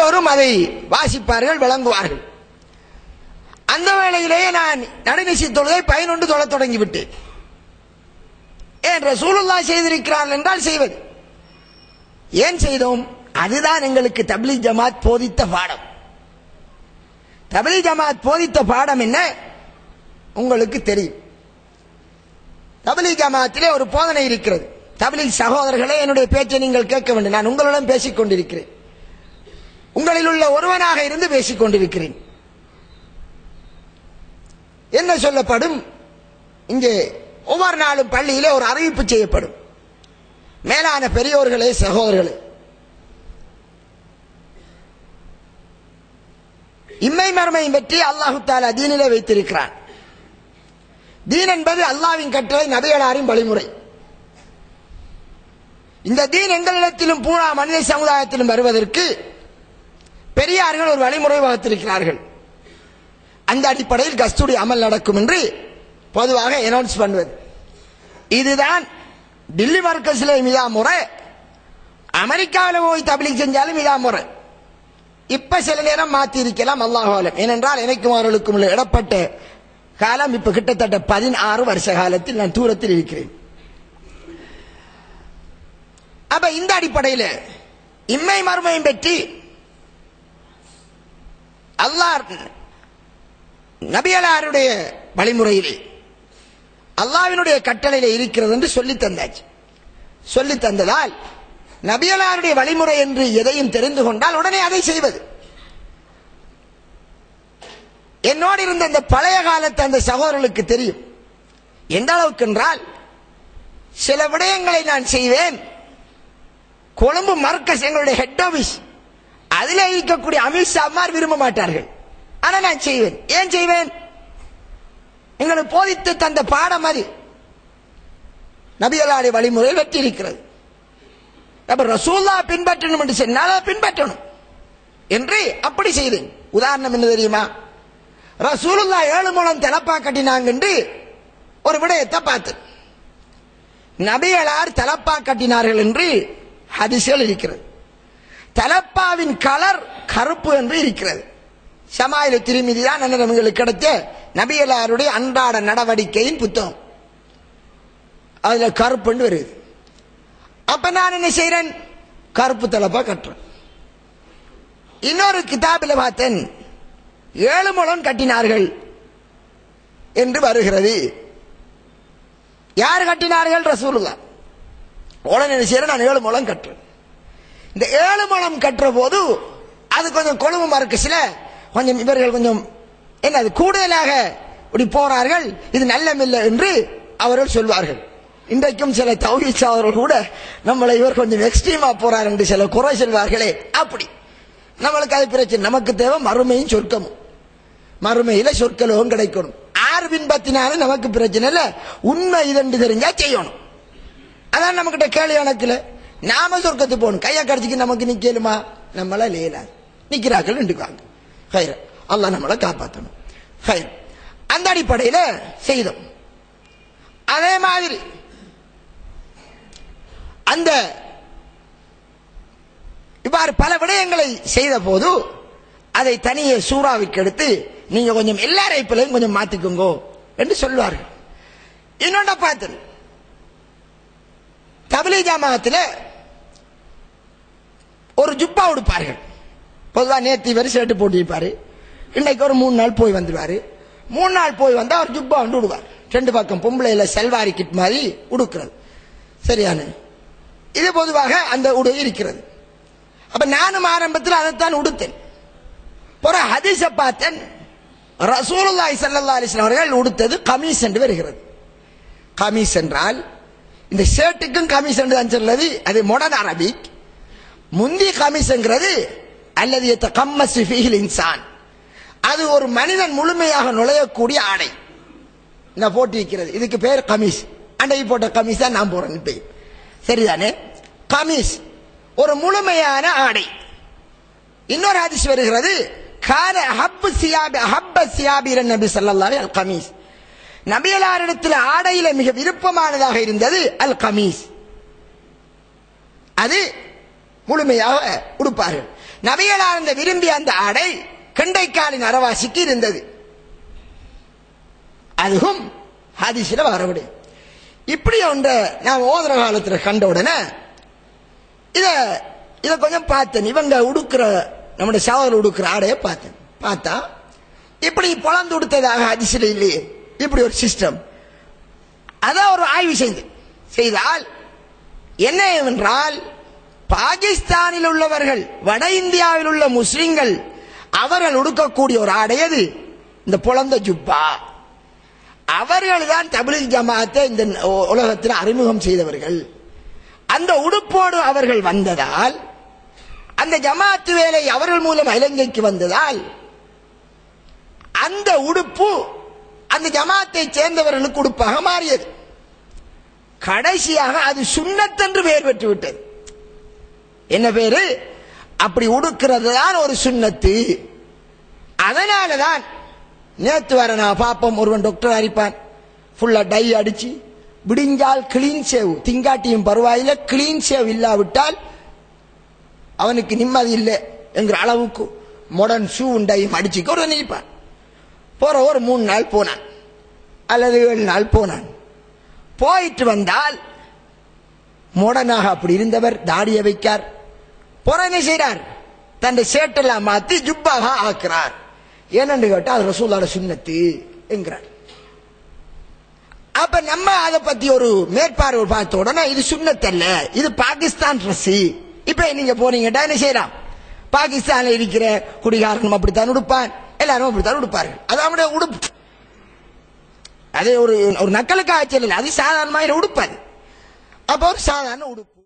எல்லோரும் அதை வாசிப்பார்கள், விளங்குவார்கள். அந்த வேளையிலேயே நான் நடுநிசி தொழுகை 11 தொழ தொடங்கிவிட்டேன். ஏன் ரசூலுல்லாஹ் செய்திருக்கிறார்கள் என்றால் செய்வது. ஏன் செய்தோம்? அதுதான் எங்களுக்கு தப்லீக் ஜமாத் போதித்த பாடம். தப்லீக் ஜமாத் போதித்த பாடம் என்ன உங்களுக்கு தெரியும். தப்லீக் ஜமாத்திலே ஒரு போதனை இருக்கிறது. தப்லீக் சகோதரர்களே, என்னுடைய பேச்சை நீங்கள் கேட்க வேண்டும். நான் உங்களுடன் பேசிக் கொண்டிருக்கிறேன். உங்களில் உள்ள ஒருவனாக இருந்து பேசிக் கொண்டிருக்கிறேன். என்ன சொல்லப்படும்? இங்கே ஒவ்வொரு நாளும் பள்ளியிலே ஒரு அறிவிப்பு செய்யப்படும். மேலான பெரியோர்களே, சகோதரர்களே, இம்மை மறுமை பற்றி அல்லாஹு தஆலா தீனிலே வைத்திருக்கிறான். தீன் என்பது அல்லாஹ்வின் கட்டளை, நபிகளாரின் வழிமுறை. இந்த தீன் எங்களிடத்திலும் பூரா மனித சமுதாயத்திலும் வருவதற்கு பெரியார்கள் ஒரு வழிமுறை வகுத்திருக்கிறார்கள். அந்த அடிப்படையில் கஸ்தூரி அமல் நடக்கும் என்று பொதுவாக அனௌன்ஸ் பண்ணுவது. இதுதான் டில்லி மர்கஸிலே இதா முறை, அமெரிக்காவில் போய் தப்லீக் செஞ்சாலும் இதா முறை. இப்ப சில நேரம் மாத்தி இருக்கலாம், அல்லாஹு ஆலம். ஏனென்றால் எனக்கும் அவர்களுக்கும் உள்ள இடப்பட்ட காலம் இப்ப கிட்டத்தட்ட 16 வருஷ காலத்தில் நான் தூரத்தில் இருக்கிறேன். அப்ப இந்த அடிப்படையில் இம்மை மறுமையை பற்றி அல்லாஹ் நபிகளாருடைய வழிமுறையிலே அல்லாஹ்வினுடைய கட்டளையிலே இருக்கிறது என்று சொல்லி தந்தாச்சு. சொல்லி தந்ததால் நபிகளாருடைய வழிமுறை என்று எதையும் தெரிந்து கொண்டால் உடனே அதை செய்வது. என்னோடு இருந்த அந்த பழைய காலத்து அந்த சகோதரர்களுக்கு தெரியும். எந்த அளவுக்கு என்றால், சில விடயங்களை நான் செய்வேன். கொழும்பு மர்கஸ் எங்களுடைய ஹெட் ஆபீஸ், அதில் இருக்கக்கூடிய அமித்ஷாமார் விரும்ப மாட்டார்கள். ஆனா நான் செய்வேன். ஏன் செய்வேன்? எங்களுக்கு போதித்து தந்த பாடம் அது. நபிகளாருடைய வழிமுறை வெற்றி இருக்கிறது. அப்ப ரசூலுல்லாஹ் பின்பற்றணும் என்று சொன்னால் பின்பற்றணும் என்று அப்படி செய்தேன். உதாரணம் என்ன தெரியுமா? ரசூலுல்லாஹ் 7 முழம் தலப்பா கட்டினாங்க என்று ஒரு விடயத்தை பார்த்து, நபிகளார் தலப்பா கட்டினார்கள் என்று ஹதீஸ்கள் இருக்கிறது. தலப்பாவின் கலர் கருப்பு என்று இருக்கிறது. ஷமாயிலு திர்மிதி தான் நமக்கு கிடைத்த நபிகளாருடைய அன்றாட நடவடிக்கையின் புத்தகம். அதுல கருப்பு என்று வருது. அப்ப நான் என்ன செய்றேன்? கருப்பு தலப்பா கட்டுறேன். இன்னொரு கிதாபில் பார்த்தேன், 7 முழம் கட்டினார்கள் என்று வருகிறது. யார் கட்டினார்கள்? ரசூலுல்லாஹ். உடனே என்ன செய்றேன்? நான் 7 முழம் கட்டுறேன். இந்த 7 முழம் கட்டுற போது அது கொஞ்சம் கொழும்பு மர்கஸில் கொஞ்சம் இவர்கள் கொஞ்சம் என்ன கூடுதலாக இப்படி போறார்கள், இது நல்லமில்லை என்று அவர்கள் சொல்வார்கள். இன்றைக்கும் சில தௌஹீத் சகோதரர்கள் கூட நம்மளை இவர் கொஞ்சம் எக்ஸ்ட்ரீமா போறார் என்று சில குறை சொல்வார்களே, அப்படி நம்மளுக்கு அது பிரச்சனை. நமக்கு தேவை மறுமையும் சொர்க்கமும். மறுமையில சொர்க்கலோகம் கிடைக்கணும். ஆறு பின்பற்றினாலும் நமக்கு பிரச்சனை இல்லை. உண்மை இதென்று தெரிஞ்சா செய்யணும். அதான் நம்ம கிட்ட கேள்வி கணக்கில் நாம சொர்க்கத்து போகணும். கையை கடிச்சிக்கு நமக்கு நிக்கலுமா? நம்மள லேலாது. நிக்கிறார்கள் நின்றுக்காங்க. அல்லாஹ் நம்மளை காப்பாற்றணும். அந்த அடிப்படையில் செய்தோம். அதே மாதிரி அந்த இவ்வாறு பல விடயங்களை செய்த போது அதை தனியே சூறாவுக்கு எடுத்து நீங்க கொஞ்சம் எல்லா ரைப்பிலையும் கொஞ்சம் மாத்திக்கோங்க என்று சொல்வார்கள். இன்னொன்ன பார்த்து தப்லீக் ஜமாத்தில் ஒரு ஜுப்பா உடுப்பார்கள். பொதுவாக நேத்தி வரை ஷர்ட் போட்டிருப்பாரு. இன்னைக்கு ஒரு 3 நாள் போய் வந்துடுவாரு. 3 நாள் போய் வந்தா அவர் ஜுப்பா வந்து விடுவார். 2 பக்கம் பொம்பளையில செல்வாரி கிட் மாதிரி உடுக்கிறது. சரியான இது பொதுவாக அந்த உடை இருக்கிறது. அப்ப நானும் ஆரம்பத்தில் அதைத்தான் உடுத்தேன். ஒரு ஹதீஸ பார்த்தேன், ரசூலுல்லாஹி ஸல்லல்லாஹு அலைஹி வஸல்லம் அவர்கள் உடுத்தது கமீஸ் என்று வருகிறது. கமீஸ் என்றால் இந்த ஷர்ட்டுக்கும் கமீஸ் என்று தான் சொல்றது. அது மாடர்ன் அரபிக். முந்தி கமீஸ்ங்கிறது அல்லது யதகம்மஸு ஃபீஹில் இன்சான், அது ஒரு மனிதன் முழுமையாக நுழையக்கூடிய ஆடை. நான் போட்டிருக்கிறது, இதுக்கு பேர் கமீஸ். அன்றைக்கு போட்ட கமீஸ் தான் நான் போறேன் இப்ப. சரிதானே? கமீஸ் ஒரு முழுமையான ஆடை. இன்னொரு ஹதீஸ் வருகிறது, கான ஹப்பு சியாபி ஹப்ப சியாபி நபி ஸல்லல்லாஹு அலைஹி வஸல்லம் கமீஸ். நபியலாரிடத்தில் ஆடையில மிக விருப்பமானதாக இருந்தது அல் கமீஸ். அது முழுமையாக உடுப்பார்கள். நபிகளார் அந்த விரும்பிய அந்த ஆடை கெண்டைக்காலின் அரவாசிக்கு இருந்தது. அதுவும் ஹதீஸ்ல வரவிடு. இப்படி ஒன்றை நான் ஓதுற காலத்துல கண்ட உடனே இத கொஞ்சம் பார்த்தேன். இவங்க உடுக்கிற நம்முடைய சகோதரர் உடுக்கிற ஆடையை பார்த்தேன். பார்த்தா இப்படி பொழந்து உடுத்ததாக ஹதீஸ்ல இல்லையே, இப்படி ஒரு சிஸ்டம். அதான் ஒரு ஆய்வு செய்தால் என்ன என்றால், பாகிஸ்தானில் உள்ளவர்கள், வட இந்தியாவில் உள்ள முஸ்லிம்கள் அவர்கள் உடுக்கக்கூடிய ஒரு ஆடை அது இந்த பொழந்த ஜுப்பா. அவர்கள் தான் தப்லீக் ஜமாத்தை இந்த உலகத்தில் அறிமுகம் செய்தவர்கள். அந்த உடுப்போடு அவர்கள் வந்ததால், அந்த ஜமாத்து வேலை அவர்கள் மூலம் இலங்கைக்கு வந்ததால், அந்த உடுப்பு அந்த ஜமாத்தை சேர்ந்தவர்களுக்கு உடுப்பாக மாறியது. கடைசியாக அது சுன்னத் என்று பெயர் பெற்று விட்டது. என்ன பேரு? அப்படி உடுக்கிறது தான் ஒரு சுன்னத்து. அதனாலதான் நேத்து வர நான் பாப்போம், ஒருவன் டாக்டர் அரிப்பான், ஃபுல்லா டை அடிச்சு விடிஞ்சால் கிளீன் சேவ், திங்காட்டியும் பரவாயில்ல, கிளீன் சேவ் இல்லாவிட்டால் அவனுக்கு நிம்மதி இல்லை என்கிற அளவுக்கு மாடர்ன் ஷூ டையும் அடிச்சுக்க ஒரு நினைப்பான். போற ஒரு 3 நாள் போனான் அல்லது 7 நாள் போனான். போயிட்டு வந்தால் மாடர்னாக அப்படி இருந்தவர் தாடியை வைக்கார். போற என்ன செய்றார்? தன் சேட்டெல்லாம் மாத்தி ஜுப்பாக ஆக்குறார். ஏனென்று கேட்டால் அது ரசூலுல்லாஹி சுன்னத்து என்கிறார். அப்ப நம்ம அதை பத்தி ஒரு மேற்பார்வை பார்த்த உடனே இது சுன்னத் அல்ல, இது பாகிஸ்தான் ட்ரெஸ். இப்ப நீங்க போனீங்கடா என்ன செய்யலாம்? பாகிஸ்தான்ல இருக்கிற குடிகாரனும் அப்படித்தான் உடுப்பான், எல்லாரும் அப்படித்தான் உடுப்பார்கள். அது அவனுடைய உடுப்பு. அது ஒரு நக்கலுக்காக சொல்லல, அது சாதாரணமாக உடுப்பாது. அப்ப ஒரு சாதாரண உடுப்பு.